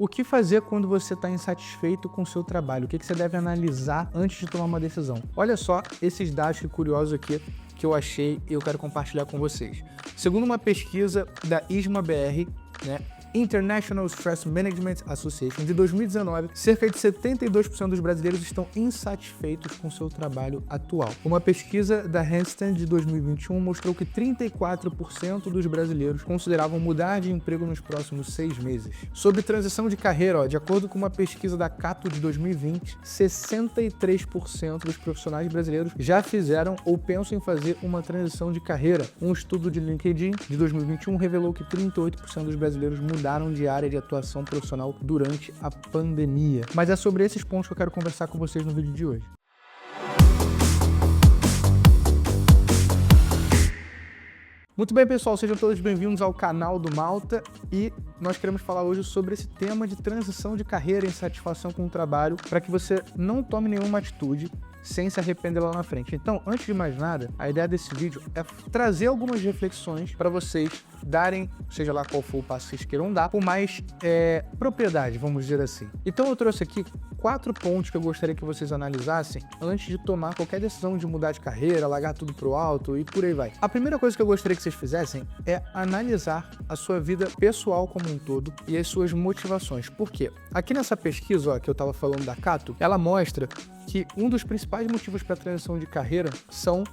O que fazer quando você está insatisfeito com o seu trabalho? O que você deve analisar antes de tomar uma decisão? Olha só esses dados curiosos aqui que eu achei e eu quero compartilhar com vocês. Segundo uma pesquisa da ISMA-BR, né, International Stress Management Association, de 2019, cerca de 72% dos brasileiros estão insatisfeitos com seu trabalho atual. Uma pesquisa da Randstad de 2021 mostrou que 34% dos brasileiros consideravam mudar de emprego nos próximos 6 meses. Sobre transição de carreira, de acordo com uma pesquisa da Cato de 2020, 63% dos profissionais brasileiros já fizeram ou pensam em fazer uma transição de carreira. Um estudo de LinkedIn de 2021 revelou que 38% dos brasileiros mudaram de área de atuação profissional durante a pandemia. Mas é sobre esses pontos que eu quero conversar com vocês no vídeo de hoje. Muito bem, pessoal, sejam todos bem-vindos ao canal do Malta e nós queremos falar hoje sobre esse tema de transição de carreira e insatisfação com o trabalho para que você não tome nenhuma atitude sem se arrepender lá na frente. Então, antes de mais nada, a ideia desse vídeo é trazer algumas reflexões para vocês darem, seja lá qual for o passo que vocês queiram dar, com mais propriedade, vamos dizer assim. Então eu trouxe aqui 4 pontos que eu gostaria que vocês analisassem antes de tomar qualquer decisão de mudar de carreira, largar tudo pro alto e por aí vai. A primeira coisa que eu gostaria que vocês fizessem é analisar a sua vida pessoal como um todo e as suas motivações. Por quê? Aqui nessa pesquisa, ó, que eu estava falando da Cato, ela mostra que um dos principais motivos para a transição de carreira são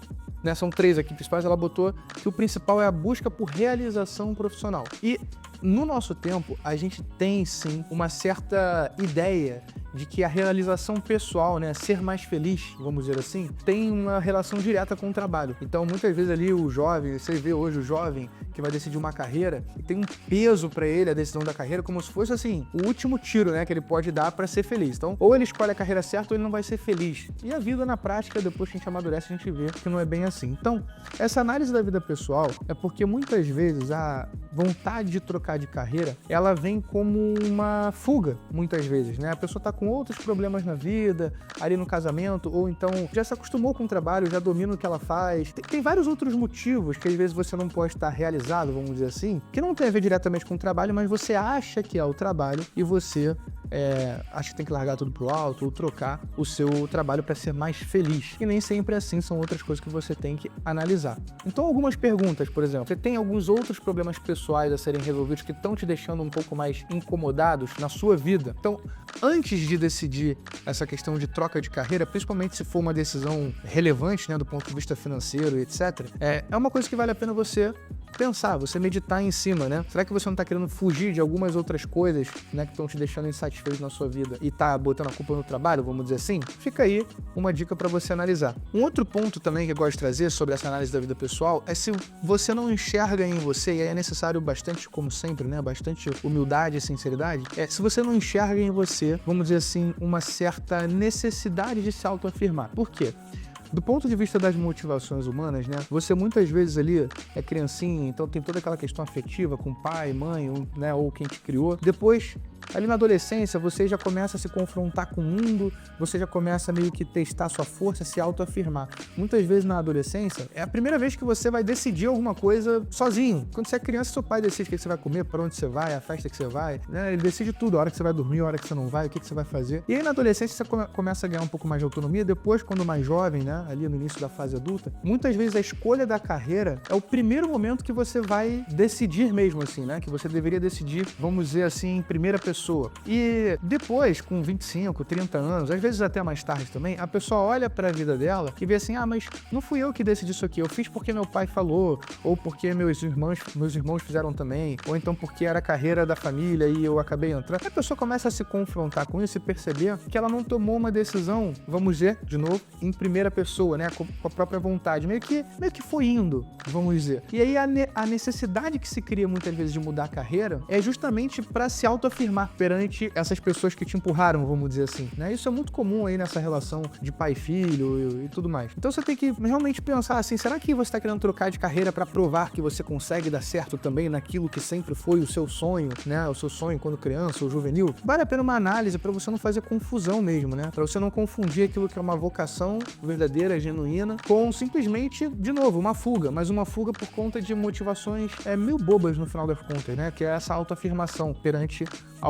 3 aqui principais. Ela botou que o principal é a busca por realização profissional. E no nosso tempo, a gente tem sim uma certa ideia de que a realização pessoal, né, ser mais feliz, vamos dizer assim, tem uma relação direta com o trabalho. Então, muitas vezes ali o jovem, você vê hoje o jovem que vai decidir uma carreira e tem um peso para ele a decisão da carreira como se fosse assim, o último tiro, né, que ele pode dar para ser feliz. Então, ou ele escolhe a carreira certa ou ele não vai ser feliz. E a vida na prática, depois que a gente amadurece, a gente vê que não é bem assim. Então, essa análise da vida pessoal é porque muitas vezes a vontade de trocar de carreira, ela vem como uma fuga, muitas vezes, né? A pessoa tá com outros problemas na vida, ali no casamento, ou então já se acostumou com o trabalho, já domina o que ela faz. Tem vários outros motivos que às vezes você não pode estar realizado, vamos dizer assim, que não tem a ver diretamente com o trabalho, mas você acha que é o trabalho e você acha que tem que largar tudo pro alto ou trocar o seu trabalho para ser mais feliz. E nem sempre é assim, são outras coisas que você tem que analisar. Então, algumas perguntas, por exemplo, você tem alguns outros problemas pessoais a serem resolvidos que estão te deixando um pouco mais incomodados na sua vida? Então, antes de decidir essa questão de troca de carreira, principalmente se for uma decisão relevante, né, do ponto de vista financeiro e etc., é uma coisa que vale a pena você pensar, você meditar em cima, né? Será que você não está querendo fugir de algumas outras coisas, né, que estão te deixando insatisfeito na sua vida e tá botando a culpa no trabalho, vamos dizer assim? Fica aí uma dica para você analisar. Um outro ponto também que eu gosto de trazer sobre essa análise da vida pessoal é se você não enxerga em você, e aí é necessário bastante, como sempre, né, bastante humildade e sinceridade, se você não enxerga em você, vamos dizer assim, uma certa necessidade de se autoafirmar. Por quê? Do ponto de vista das motivações humanas, né? Você muitas vezes ali é criancinha, então tem toda aquela questão afetiva com pai, mãe, né, ou quem te criou. Depois, ali na adolescência, você já começa a se confrontar com o mundo, você já começa a meio que testar sua força, se autoafirmar. Muitas vezes na adolescência, é a primeira vez que você vai decidir alguma coisa sozinho. Quando você é criança, seu pai decide o que você vai comer, para onde você vai, a festa que você vai, né? Ele decide tudo, a hora que você vai dormir, a hora que você não vai, o que você vai fazer. E aí na adolescência você começa a ganhar um pouco mais de autonomia, depois quando mais jovem, né, ali no início da fase adulta, muitas vezes a escolha da carreira é o primeiro momento que você vai decidir mesmo assim, né, que você deveria decidir, vamos dizer assim, em primeira pessoa. E depois, com 25, 30 anos, às vezes até mais tarde também, a pessoa olha pra vida dela e vê assim, mas não fui eu que decidi isso aqui, eu fiz porque meu pai falou, ou porque meus irmãos fizeram também, ou então porque era a carreira da família e eu acabei entrando. A pessoa começa a se confrontar com isso e perceber que ela não tomou uma decisão, vamos dizer, de novo, em primeira pessoa, né, com a própria vontade, meio que foi indo, vamos dizer. E aí a necessidade que se cria muitas vezes de mudar a carreira é justamente para se autoafirmar perante essas pessoas que te empurraram, vamos dizer assim, né? Isso é muito comum aí nessa relação de pai e filho e tudo mais. Então você tem que realmente pensar assim, será que você está querendo trocar de carreira para provar que você consegue dar certo também naquilo que sempre foi o seu sonho, né? O seu sonho quando criança ou juvenil? Vale a pena uma análise para você não fazer confusão mesmo, né? Para você não confundir aquilo que é uma vocação verdadeira, genuína, com simplesmente, de novo, uma fuga, mas uma fuga por conta de motivações meio bobas no final das contas, né? Que é essa autoafirmação perante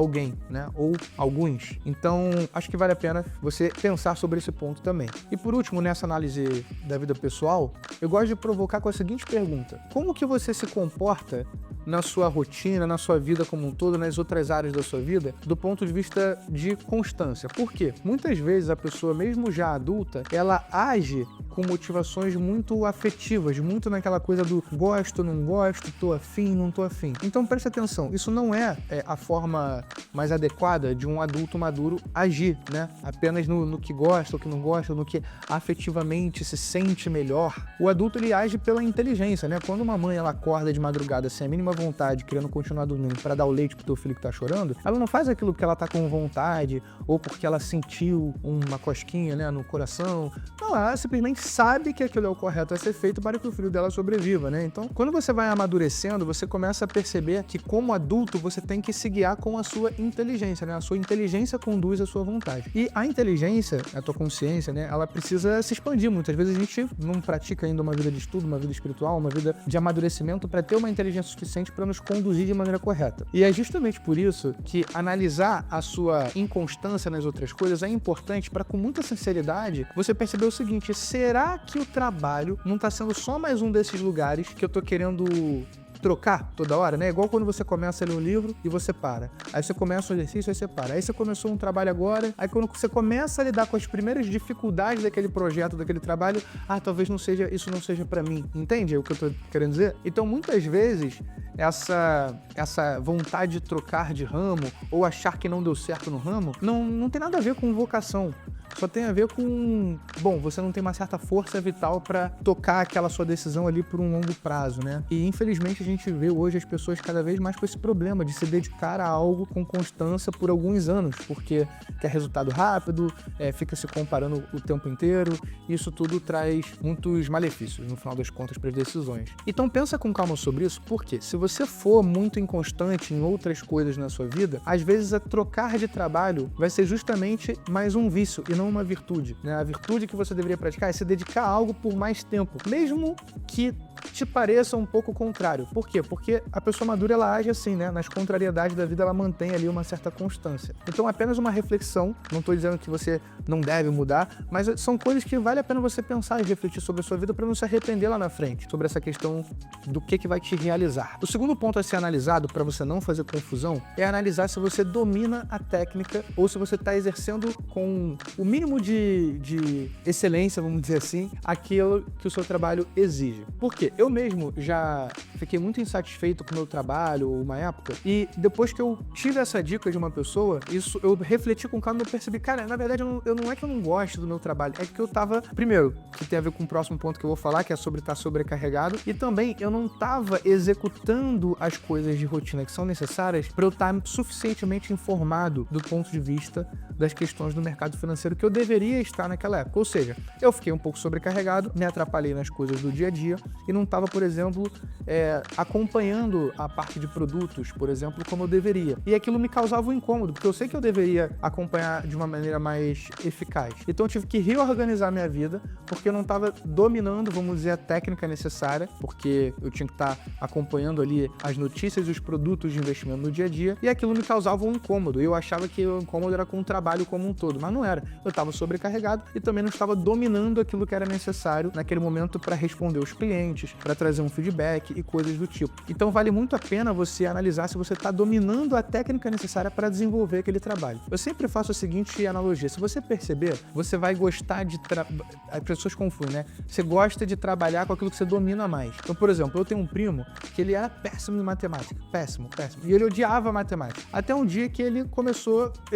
alguém, né? Ou alguns. Então, acho que vale a pena você pensar sobre esse ponto também. E por último, nessa análise da vida pessoal, eu gosto de provocar com a seguinte pergunta: como que você se comporta na sua rotina, na sua vida como um todo, nas outras áreas da sua vida, do ponto de vista de constância? Por quê? Muitas vezes a pessoa, mesmo já adulta, ela age com motivações muito afetivas, muito naquela coisa do gosto, não gosto, tô afim, não tô afim. Então preste atenção, isso não é a forma mais adequada de um adulto maduro agir, né? Apenas no que gosta, o que não gosta, no que afetivamente se sente melhor. O adulto, ele age pela inteligência, né? Quando uma mãe, ela acorda de madrugada sem a mínima vontade, querendo continuar dormindo para dar o leite pro teu filho que tá chorando, ela não faz aquilo porque ela tá com vontade ou porque ela sentiu uma cosquinha, né, no coração. Não, ela simplesmente sabe que aquilo é o correto a ser feito para que o filho dela sobreviva, né? Então, quando você vai amadurecendo, você começa a perceber que, como adulto, você tem que se guiar com a sua inteligência, né? A sua inteligência conduz a sua vontade. E a inteligência, a tua consciência, né, ela precisa se expandir. Muitas vezes a gente não pratica ainda uma vida de estudo, uma vida espiritual, uma vida de amadurecimento para ter uma inteligência suficiente para nos conduzir de maneira correta. E é justamente por isso que analisar a sua inconstância nas outras coisas é importante para, com muita sinceridade, você perceber o seguinte: será que o trabalho não está sendo só mais um desses lugares que eu tô querendo trocar toda hora, né? Igual quando você começa a ler um livro e você para. Aí você começa um exercício, aí você para. Aí você começou um trabalho agora, aí quando você começa a lidar com as primeiras dificuldades daquele projeto, daquele trabalho, talvez isso não seja pra mim. Entende o que eu tô querendo dizer? Então, muitas vezes, essa vontade de trocar de ramo ou achar que não deu certo no ramo, não tem nada a ver com vocação. Só tem a ver com, você não tem uma certa força vital para tocar aquela sua decisão ali por um longo prazo, né? E infelizmente a gente vê hoje as pessoas cada vez mais com esse problema de se dedicar a algo com constância por alguns anos, porque quer resultado rápido, fica se comparando o tempo inteiro, e isso tudo traz muitos malefícios, no final das contas, para as decisões. Então pensa com calma sobre isso, porque se você for muito inconstante em outras coisas na sua vida, às vezes a trocar de trabalho vai ser justamente mais um vício e não uma virtude, né? A virtude que você deveria praticar é se dedicar a algo por mais tempo, mesmo que te pareça um pouco contrário. Por quê? Porque a pessoa madura, ela age assim, né? Nas contrariedades da vida, ela mantém ali uma certa constância. Então, apenas uma reflexão, não estou dizendo que você não deve mudar, mas são coisas que vale a pena você pensar e refletir sobre a sua vida para não se arrepender lá na frente, sobre essa questão do que vai te realizar. O segundo ponto a ser analisado, para você não fazer confusão, é analisar se você domina a técnica ou se você está exercendo com o mínimo de excelência, vamos dizer assim, aquilo que o seu trabalho exige. Por quê? Eu mesmo já fiquei muito insatisfeito com o meu trabalho, uma época, e depois que eu tive essa dica de uma pessoa, eu refleti com calma e eu percebi, cara, na verdade, eu não é que eu não gosto do meu trabalho, é que eu tava, primeiro, que tem a ver com o próximo ponto que eu vou falar, que é sobre estar sobrecarregado, e também eu não tava executando as coisas de rotina que são necessárias para eu estar suficientemente informado do ponto de vista das questões do mercado financeiro que eu deveria estar naquela época. Ou seja, eu fiquei um pouco sobrecarregado, me atrapalhei nas coisas do dia a dia e não estava, por exemplo, acompanhando a parte de produtos, por exemplo, como eu deveria. E aquilo me causava um incômodo, porque eu sei que eu deveria acompanhar de uma maneira mais eficaz. Então eu tive que reorganizar minha vida, porque eu não estava dominando, vamos dizer, a técnica necessária, porque eu tinha que estar acompanhando ali as notícias e os produtos de investimento no dia a dia, e aquilo me causava um incômodo. Eu achava que o incômodo era com o trabalho como um todo, mas não era. Eu estava sobrecarregado e também não estava dominando aquilo que era necessário naquele momento para responder os clientes, para trazer um feedback e coisas do tipo. Então vale muito a pena você analisar se você está dominando a técnica necessária para desenvolver aquele trabalho. Eu sempre faço a seguinte analogia: se você perceber, você vai gostar de as pessoas confundem, né? Você gosta de trabalhar com aquilo que você domina mais. Então, por exemplo, eu tenho um primo que ele era péssimo em matemática, péssimo, e ele odiava matemática. Até um dia que ele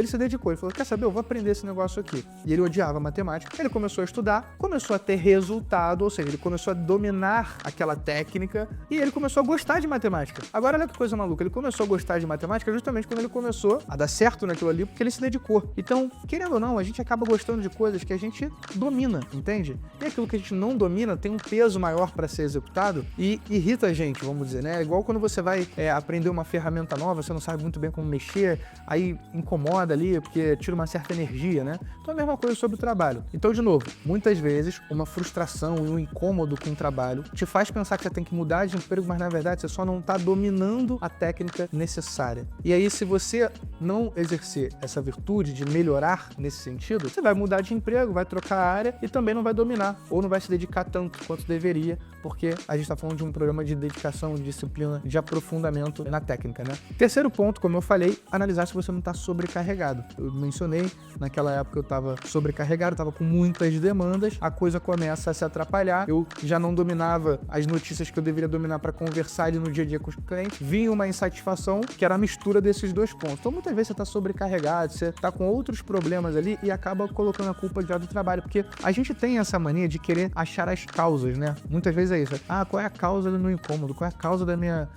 se dedicou, ele falou, quer saber, eu vou aprender esse negócio aqui. E ele odiava matemática, ele começou a estudar, começou a ter resultado, ou seja, ele começou a dominar aquela técnica e ele começou a gostar de matemática. Agora, olha que coisa maluca, ele começou a gostar de matemática justamente quando ele começou a dar certo naquilo ali, porque ele se dedicou. Então, querendo ou não, a gente acaba gostando de coisas que a gente domina, entende? E aquilo que a gente não domina tem um peso maior para ser executado e irrita a gente, vamos dizer, né? É igual quando você vai aprender uma ferramenta nova, você não sabe muito bem como mexer, aí incomoda ali, porque tira uma certa energia, né? Então Então, a mesma coisa sobre o trabalho. Então, de novo, muitas vezes, uma frustração e um incômodo com o trabalho te faz pensar que você tem que mudar de emprego, mas na verdade você só não está dominando a técnica necessária. E aí, se você não exercer essa virtude de melhorar nesse sentido, você vai mudar de emprego, vai trocar a área e também não vai dominar, ou não vai se dedicar tanto quanto deveria, porque a gente está falando de um programa de dedicação, de disciplina, de aprofundamento na técnica, né? Terceiro ponto, como eu falei, analisar se você não está sobrecarregado. Eu mencionei, naquela época eu estava sobrecarregado, estava com muitas demandas, a coisa começa a se atrapalhar, eu já não dominava as notícias que eu deveria dominar para conversar ali no dia a dia com os clientes, vinha uma insatisfação que era a mistura desses dois pontos. Então, muitas vezes você está sobrecarregado, você está com outros problemas ali e acaba colocando a culpa já do trabalho, porque a gente tem essa mania de querer achar as causas, né? Muitas vezes é isso. Qual é a causa do meu incômodo? Qual é a causa da minha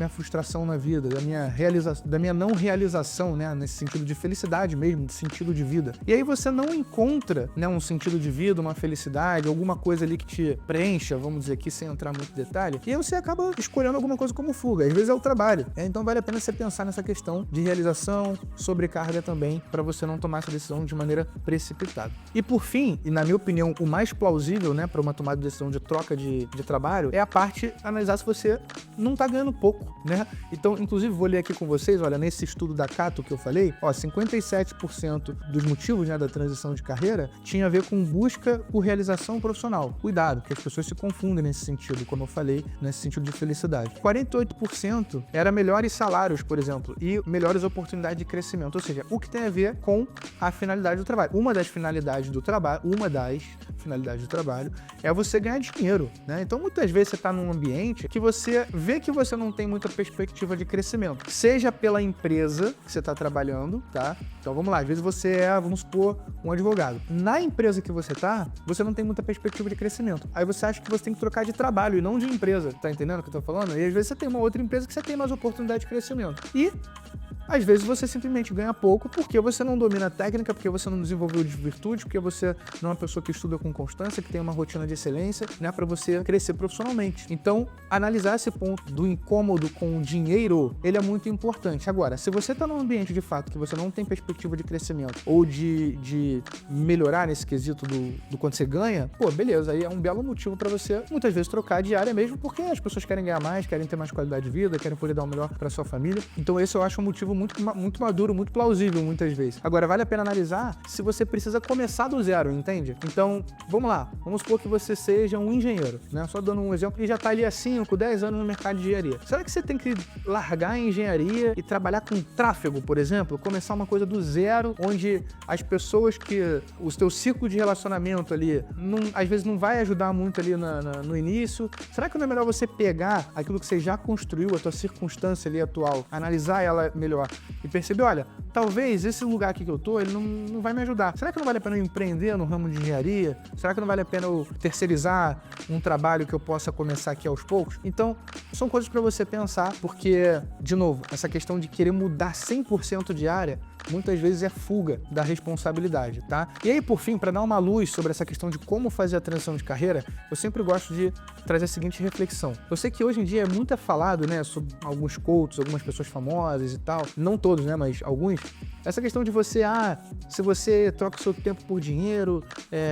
frustração na vida, da minha não realização, né? Nesse sentido de felicidade mesmo, de sentido de vida. E aí você não encontra, né, um sentido de vida, uma felicidade, alguma coisa ali que te preencha, vamos dizer aqui, sem entrar muito em detalhe, e aí você acaba escolhendo alguma coisa como fuga. Às vezes é o trabalho. Então vale a pena você pensar nessa questão de realização, sobrecarga também, para você não tomar essa decisão de maneira precipitada. E por fim, e na minha opinião, o mais plausível, né, para uma tomada de decisão de troca de trabalho, é a parte analisar se você não tá ganhando pouco, né? Então, inclusive, vou ler aqui com vocês, olha, nesse estudo da Cato que eu falei, 57% dos motivos, né, da transição de carreira tinha a ver com busca por realização profissional. Cuidado, que as pessoas se confundem nesse sentido, como eu falei, nesse sentido de felicidade. 48% era melhores salários, por exemplo, e melhores oportunidades de crescimento, ou seja, o que tem a ver com a finalidade do trabalho. Uma das finalidades do trabalho é você ganhar dinheiro, né? Então, muitas vezes você está num ambiente que você vê que você não tem muita perspectiva de crescimento, seja pela empresa que você está trabalhando, tá? Então, vamos lá, às vezes você é, vamos supor, um advogado. Na empresa que você tá, você não tem muita perspectiva de crescimento. Aí você acha que você tem que trocar de trabalho e não de empresa, tá entendendo o que eu tô falando? E às vezes você tem uma outra empresa que você tem mais oportunidade de crescimento. E às vezes você simplesmente ganha pouco porque você não domina a técnica, porque você não desenvolveu de virtude, porque você não é uma pessoa que estuda com constância, que tem uma rotina de excelência, né, para você crescer profissionalmente. Então, analisar esse ponto do incômodo com o dinheiro, ele é muito importante. Agora, se você está num ambiente de fato que você não tem perspectiva de crescimento ou de melhorar nesse quesito do quanto você ganha, pô, beleza, aí é um belo motivo para você muitas vezes trocar de área mesmo, porque as pessoas querem ganhar mais, querem ter mais qualidade de vida, querem poder dar o melhor para sua família. Então, esse eu acho um motivo muito maduro, muito plausível muitas vezes. Agora, vale a pena analisar se você precisa começar do zero, entende? Então, vamos lá. Vamos supor que você seja um engenheiro, né? Só dando um exemplo, e já tá ali há 5, 10 anos no mercado de engenharia. Será que você tem que largar a engenharia e trabalhar com tráfego, por exemplo? Começar uma coisa do zero, onde as pessoas que... o teu ciclo de relacionamento ali, às vezes não vai ajudar muito ali no início. Será que não é melhor você pegar aquilo que você já construiu, a tua circunstância ali atual, analisar ela melhor e perceber, olha, talvez esse lugar aqui que eu tô, ele não vai me ajudar. Será que não vale a pena eu empreender no ramo de engenharia? Será que não vale a pena eu terceirizar um trabalho que eu possa começar aqui aos poucos? Então, são coisas para você pensar, porque, de novo, essa questão de querer mudar 100% de área, muitas vezes é fuga da responsabilidade, tá? E aí, por fim, para dar uma luz sobre essa questão de como fazer a transição de carreira, eu sempre gosto de trazer a seguinte reflexão. Eu sei que hoje em dia é muito falado, né, sobre alguns coaches, algumas pessoas famosas e tal, não todos, né, mas alguns, essa questão de você, se você troca o seu tempo por dinheiro,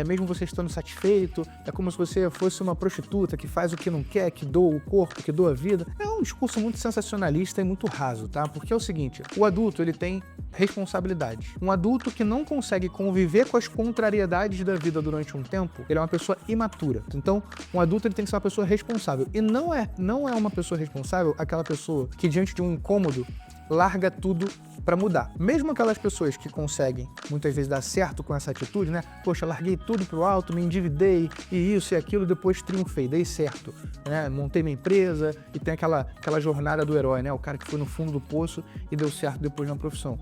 mesmo você estando satisfeito, é como se você fosse uma prostituta que faz o que não quer, que doa o corpo, que doa a vida. É um discurso muito sensacionalista e muito raso, tá? Porque é o seguinte, o adulto, ele tem responsabilidade. Um adulto que não consegue conviver com as contrariedades da vida durante um tempo, ele é uma pessoa imatura. Então, um adulto, ele tem que ser uma pessoa responsável. E não é uma pessoa responsável aquela pessoa que, diante de um incômodo, larga tudo para mudar. Mesmo aquelas pessoas que conseguem, muitas vezes, dar certo com essa atitude, né? Poxa, larguei tudo pro alto, me endividei, e isso e aquilo, depois triunfei, dei certo, né? Montei minha empresa, e tem aquela jornada do herói, né? O cara que foi no fundo do poço e deu certo depois na profissão.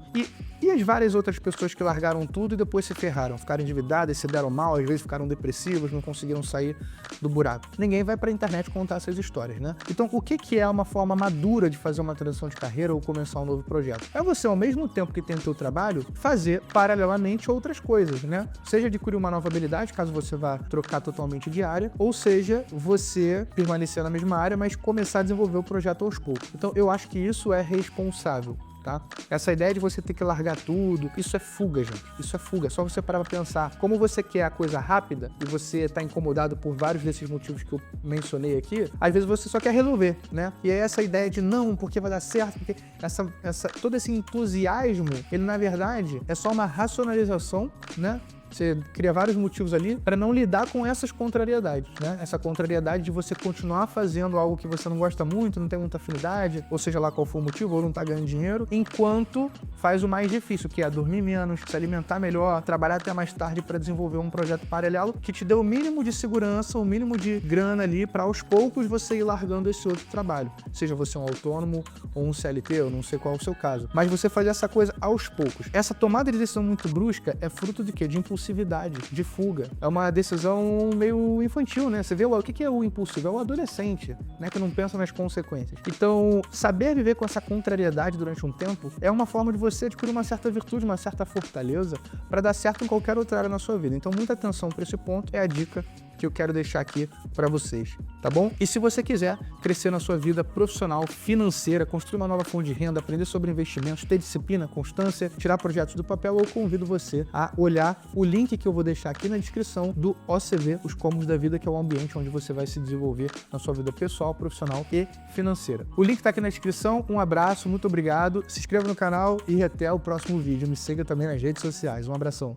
E as várias outras pessoas que largaram tudo e depois se ferraram, ficaram endividadas, se deram mal, às vezes ficaram depressivos, não conseguiram sair do buraco. Ninguém vai pra internet contar essas histórias, né? Então, o que é uma forma madura de fazer uma transição de carreira ou começar um novo projeto? É você, ao mesmo tempo que tem o teu trabalho, fazer paralelamente outras coisas, né? Seja adquirir uma nova habilidade, caso você vá trocar totalmente de área, ou seja, você permanecer na mesma área, mas começar a desenvolver o projeto aos poucos. Então, eu acho que isso é responsável. tá? Essa ideia de você ter que largar tudo, isso é fuga, gente. Isso é fuga. É só você parar pra pensar. Como você quer a coisa rápida e você tá incomodado por vários desses motivos que eu mencionei aqui, às vezes você só quer resolver, né? E aí essa ideia de não, porque vai dar certo, porque todo esse entusiasmo, ele na verdade é só uma racionalização, né? Você cria vários motivos ali para não lidar com essas contrariedades, né? Essa contrariedade de você continuar fazendo algo que você não gosta muito, não tem muita afinidade, ou seja lá qual for o motivo, ou não tá ganhando dinheiro, enquanto faz o mais difícil, que é dormir menos, se alimentar melhor, trabalhar até mais tarde para desenvolver um projeto paralelo que te dê o mínimo de segurança, o mínimo de grana ali para aos poucos você ir largando esse outro trabalho. Seja você um autônomo ou um CLT, eu não sei qual é o seu caso. Mas você fazer essa coisa aos poucos. Essa tomada de decisão muito brusca é fruto de quê? De impulsividade, de fuga. É uma decisão meio infantil, né? Você vê o que é o impulsivo? É o adolescente, né? Que não pensa nas consequências. Então, saber viver com essa contrariedade durante um tempo é uma forma de você adquirir uma certa virtude, uma certa fortaleza para dar certo em qualquer outra área na sua vida. Então, muita atenção para esse ponto é a dica que eu quero deixar aqui para vocês, tá bom? E se você quiser crescer na sua vida profissional, financeira, construir uma nova fonte de renda, aprender sobre investimentos, ter disciplina, constância, tirar projetos do papel, eu convido você a olhar o link que eu vou deixar aqui na descrição do OCV, Os Cômodos da Vida, que é o ambiente onde você vai se desenvolver na sua vida pessoal, profissional e financeira. O link tá aqui na descrição, um abraço, muito obrigado, se inscreva no canal e até o próximo vídeo. Me siga também nas redes sociais. Um abração.